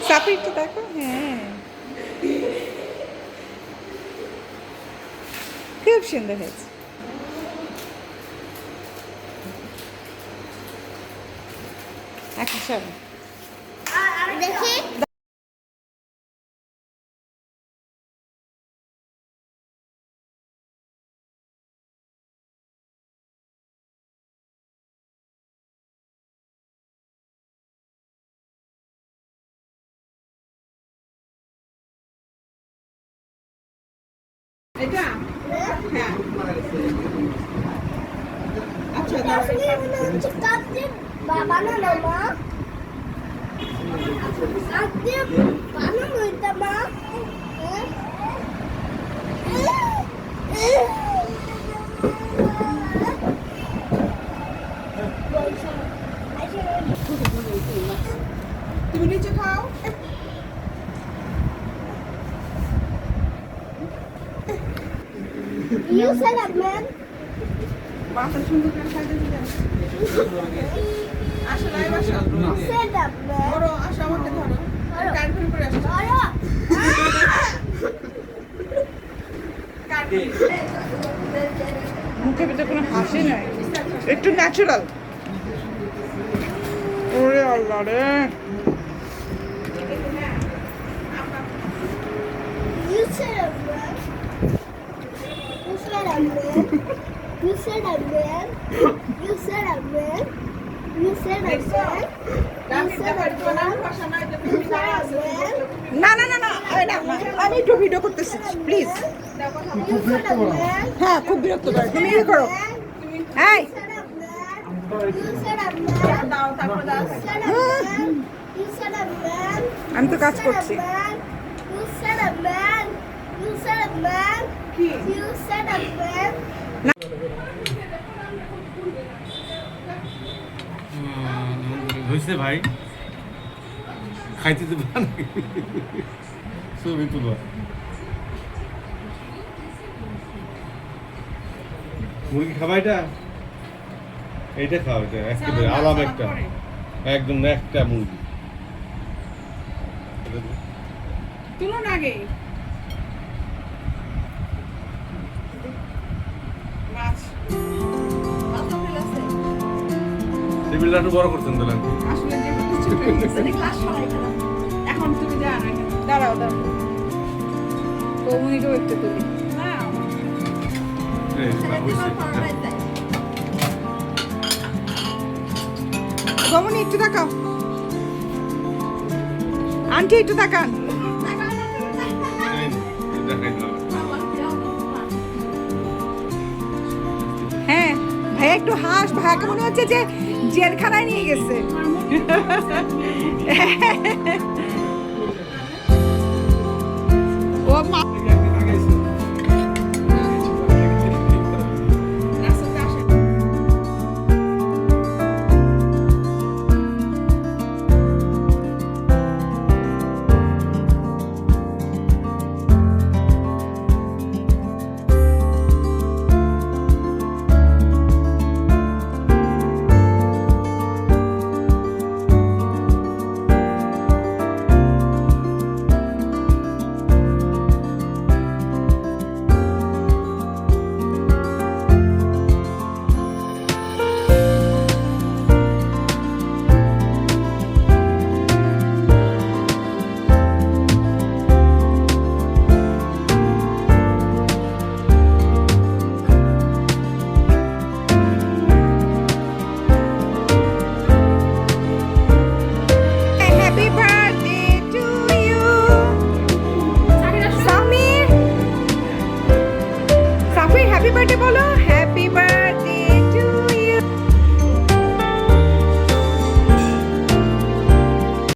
সাফি একটু দেখো। হ্যাঁ, খুব সুন্দর হয়েছে। আচ্ছা, দেখি এটা হ্যাঁ, আচ্ছা বানানো মা আজকে বানানো এটা মা তুমি নিচে খাও। You said that, man. বাসা সুন্দর করে খাইতে দিলাম। আসো নাই বাসা। You said that, man. বড় আসো আমাকে ধরো। কান ধরে করে আসো। মুখে ভিতরে কোনো হাসি নাই, একটু ন্যাচারাল। ওরে আল্লাহ রে, You said that, man. You said that, man. You said that, man. You said that, man. You said that, man. না না না না, আমি একটু ভিডিও করতেছি please. You said that, man. হ্যাঁ, খুব বিরক্ত করে। তুমি ইয়ে করো। এই You said that, man. You said that, man. আমি তো কাজ করছি। You said that, man. You said that, man. You said that, man. হয়েছে ভাই, খাইতে দেবো ছবি তুলো। মুরগি খাবা? এইটা খাও, এটা একেবারে আলাদা একটা, একদম একটা মুরগি। তুলুন আগে মাছ। টেবিলটা একটু বড় করতেন তাহলে। আসলে যে কিছু এখন তুমি জানো, দাঁড়াও দাঁড়াও, কৌমুনিকেও একটু তুলি। কৌমুনি একটু তাকাও, আন্টি একটু তাকান। হ্যাঁ ভাইয়া একটু হাস, ভাইয়াকে মনে হচ্ছে যে জেলখানায় নিয়ে গেছে। ও মা হ্যাপি বার্থডে বলো।